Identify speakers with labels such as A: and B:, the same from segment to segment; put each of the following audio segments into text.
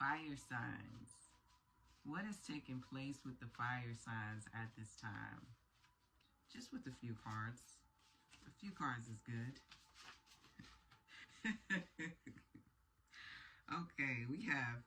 A: fire signs. What is taking place with the fire signs at this time? Just with a few cards. A few cards is good. Okay, we have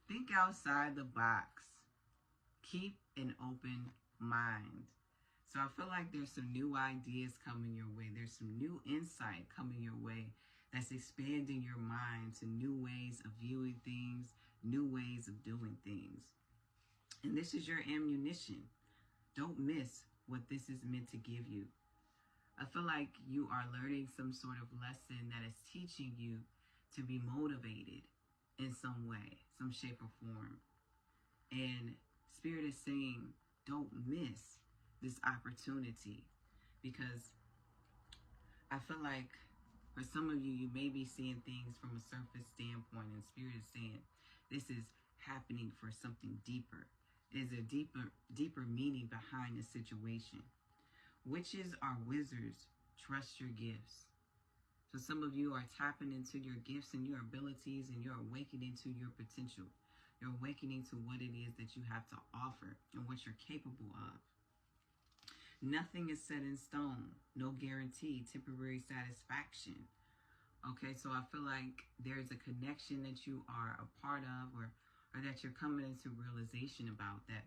A: think outside the box. Keep an open mind. So I feel like there's some new ideas coming your way. There's some new insight coming your way that's expanding your mind to new ways of viewing things, new ways of doing things. And this is your ammunition. Don't miss what this is meant to give you. I feel like you are learning some sort of lesson that is teaching you to be motivated in some way, some shape or form. And Spirit is saying, don't miss this opportunity, because I feel like for some of you, you may be seeing things from a surface standpoint, and Spirit is saying this is happening for something deeper. There's a deeper meaning behind the situation. Witches are wizards. Trust your gifts. So some of you are tapping into your gifts and your abilities, and you're awakening to your potential. You're awakening to what it is that you have to offer and what you're capable of. Nothing is set in stone. No guarantee. Temporary satisfaction. Okay, so I feel like there's a connection that you are a part of, or that you're coming into realization about, that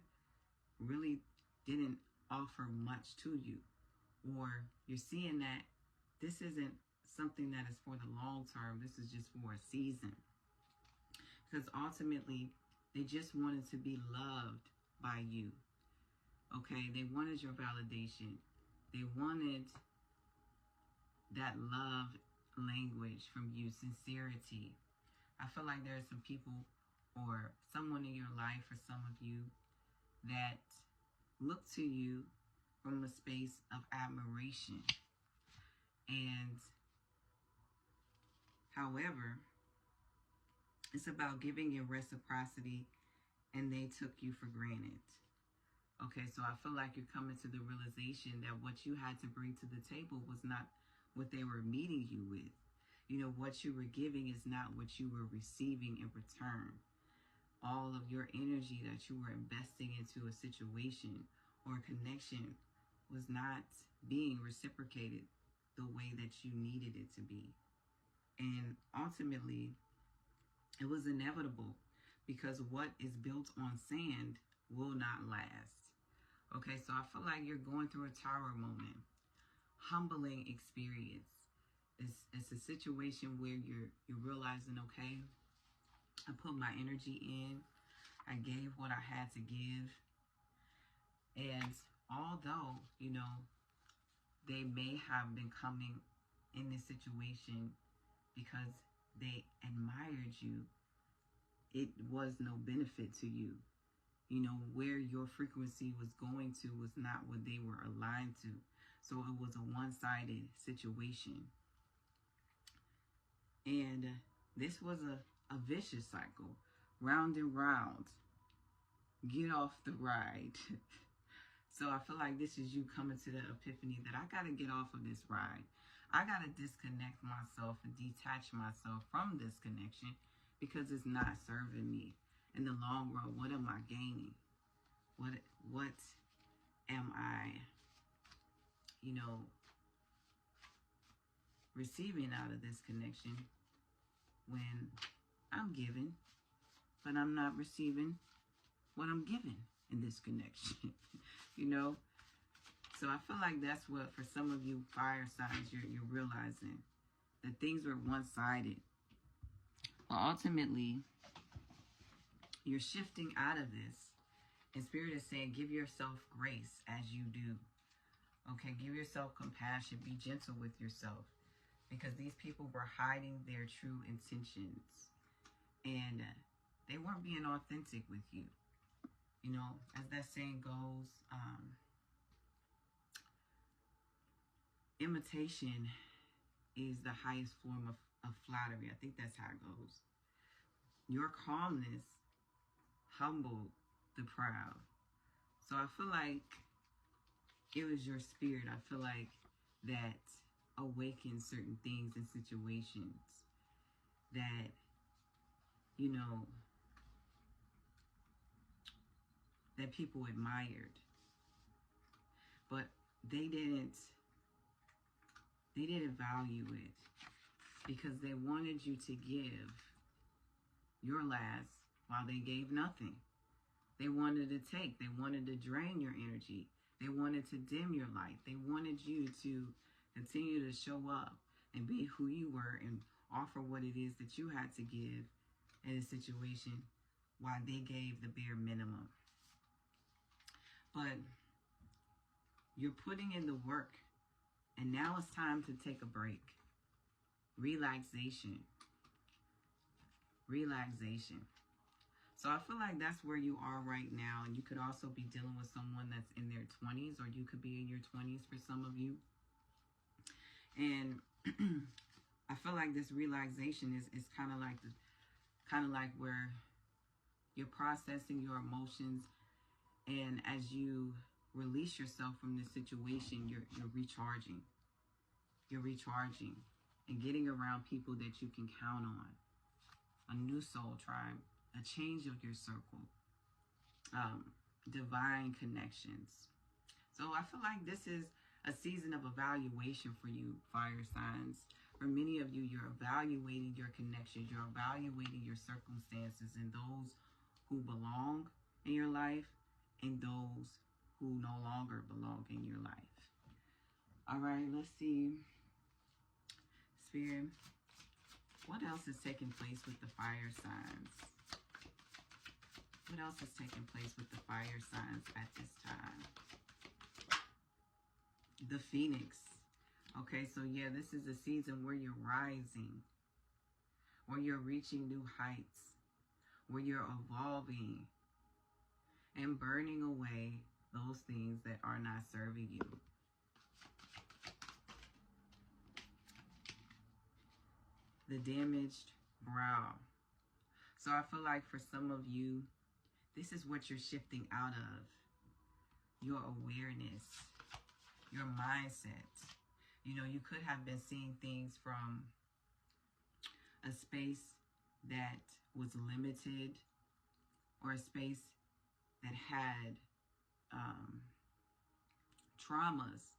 A: really didn't offer much to you. Or you're seeing that this isn't something that is for the long term. This is just for a season. Because ultimately, they just wanted to be loved by you. Okay, they wanted your validation. They wanted that love language from you, sincerity. I feel like there are some people or someone in your life, or some of you, that look to you from a space of admiration. And however, it's about giving you reciprocity, and they took you for granted. Okay, so I feel like you're coming to the realization that what you had to bring to the table was not what they were meeting you with. You know, what you were giving is not what you were receiving in return. All of your energy that you were investing into a situation or a connection was not being reciprocated the way that you needed it to be. And ultimately, it was inevitable, because what is built on sand will not last. Okay, so I feel like you're going through a tower moment. Humbling experience. It's a situation where you're realizing, okay, I put my energy in. I gave what I had to give. And although, you know, they may have been coming in this situation because they admired you, it was no benefit to you. You know, where your frequency was going to was not what they were aligned to. So it was a one-sided situation. And this was a vicious cycle. Round and round. Get off the ride. So I feel like this is you coming to the epiphany that I got to get off of this ride. I got to disconnect myself and detach myself from this connection, because it's not serving me. In the long run, what am I gaining? What am I, you know, receiving out of this connection when I'm giving, but I'm not receiving what I'm giving in this connection? You know? So I feel like that's what, for some of you fire signs, you're realizing that things were one-sided. But ultimately, you're shifting out of this. And Spirit is saying, give yourself grace as you do. Okay, give yourself compassion. Be gentle with yourself. Because these people were hiding their true intentions. And they weren't being authentic with you. You know, as that saying goes, imitation is the highest form of flattery. I think that's how it goes. Your calmness humbled the proud. So I feel like it was your spirit. I feel like that awakened certain things and situations that, you know, that people admired, but they didn't value it because they wanted you to give your last while they gave nothing. They wanted to take, they wanted to drain your energy. They wanted to dim your light. They wanted you to continue to show up and be who you were and offer what it is that you had to give in a situation while they gave the bare minimum. But you're putting in the work, and now it's time to take a break. Relaxation. So I feel like that's where you are right now. And you could also be dealing with someone that's in their 20s, or you could be in your 20s for some of you. And I feel like this relaxation is kind of like where you're processing your emotions, and as you release yourself from this situation, you're recharging. You're recharging and getting around people that you can count on. A new soul tribe, a change of your circle, divine connections. So I feel like this is a season of evaluation for you, fire signs. For many of you, you're evaluating your connections, you're evaluating your circumstances and those who belong in your life and those who no longer belong in your life. All right, let's see. Spirit, what else is taking place with the fire signs? What else is taking place with the fire signs at this time? The Phoenix. Okay, so yeah, this is a season where you're rising, where you're reaching new heights, where you're evolving and burning away those things that are not serving you. The damaged brow. So I feel like for some of you, this is what you're shifting out of. Your awareness, your mindset. You know, you could have been seeing things from a space that was limited, or a space that had traumas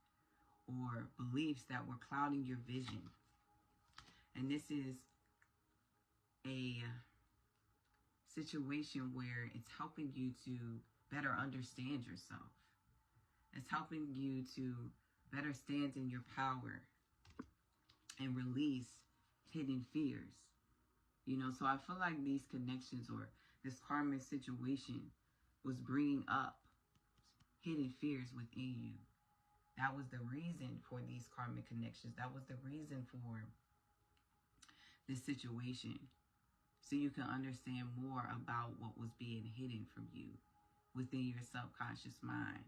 A: or beliefs that were clouding your vision. And this is a situation where it's helping you to better understand yourself. It's helping you to better stand in your power and release hidden fears. You know, so I feel like these connections or this karmic situation was bringing up hidden fears within you. That was the reason for these karmic connections. That was the reason for this situation. So you can understand more about what was being hidden from you within your subconscious mind.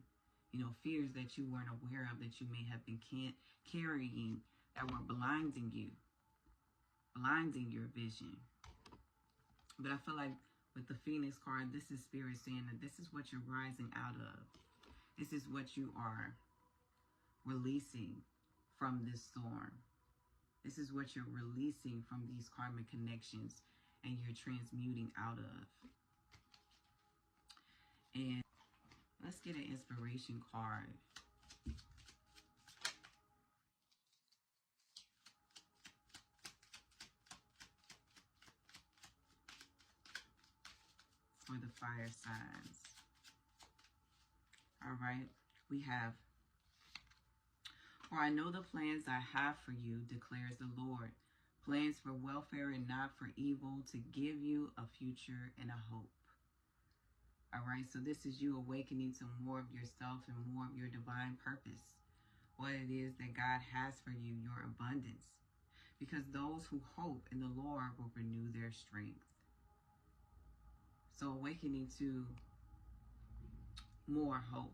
A: You know, fears that you weren't aware of, that you may have been carrying, that were blinding you, blinding your vision. But I feel like with the Phoenix card, this is Spirit saying that this is what you're rising out of. This is what you are releasing from this storm. This is what you're releasing from these karmic connections and you're transmuting out of. And let's get an inspiration card. For the fire signs. All right, we have, for I know the plans I have for you, declares the Lord. Plans for welfare and not for evil, to give you a future and a hope. All right, so this is you awakening to more of yourself and more of your divine purpose. What it is that God has for you, your abundance. Because those who hope in the Lord will renew their strength. So awakening to more hope,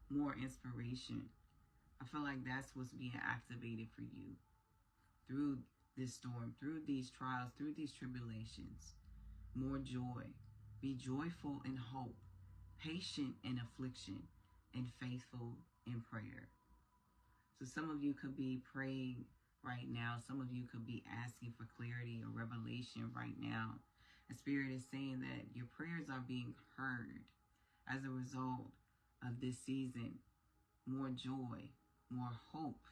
A: more inspiration. I feel like that's what's being activated for you through this storm, through these trials, through these tribulations. More joy. Be joyful in hope, patient in affliction, and faithful in prayer. So some of you could be praying right now. Some of you could be asking for clarity or revelation right now. The Spirit is saying that your prayers are being heard. as a result of this season. More joy, more hope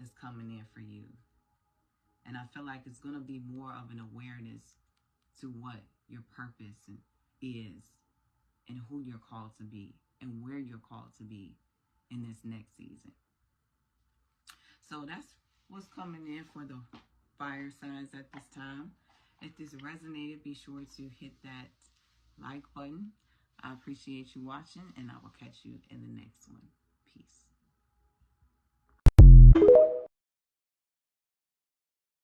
A: is coming in for you. And I feel like it's going to be more of an awareness to what your purpose is and who you're called to be and where you're called to be in this next season. So that's what's coming in for the fire signs at this time. If this resonated, be sure to hit that like button. I appreciate you watching, and I will catch you in the next one. Peace.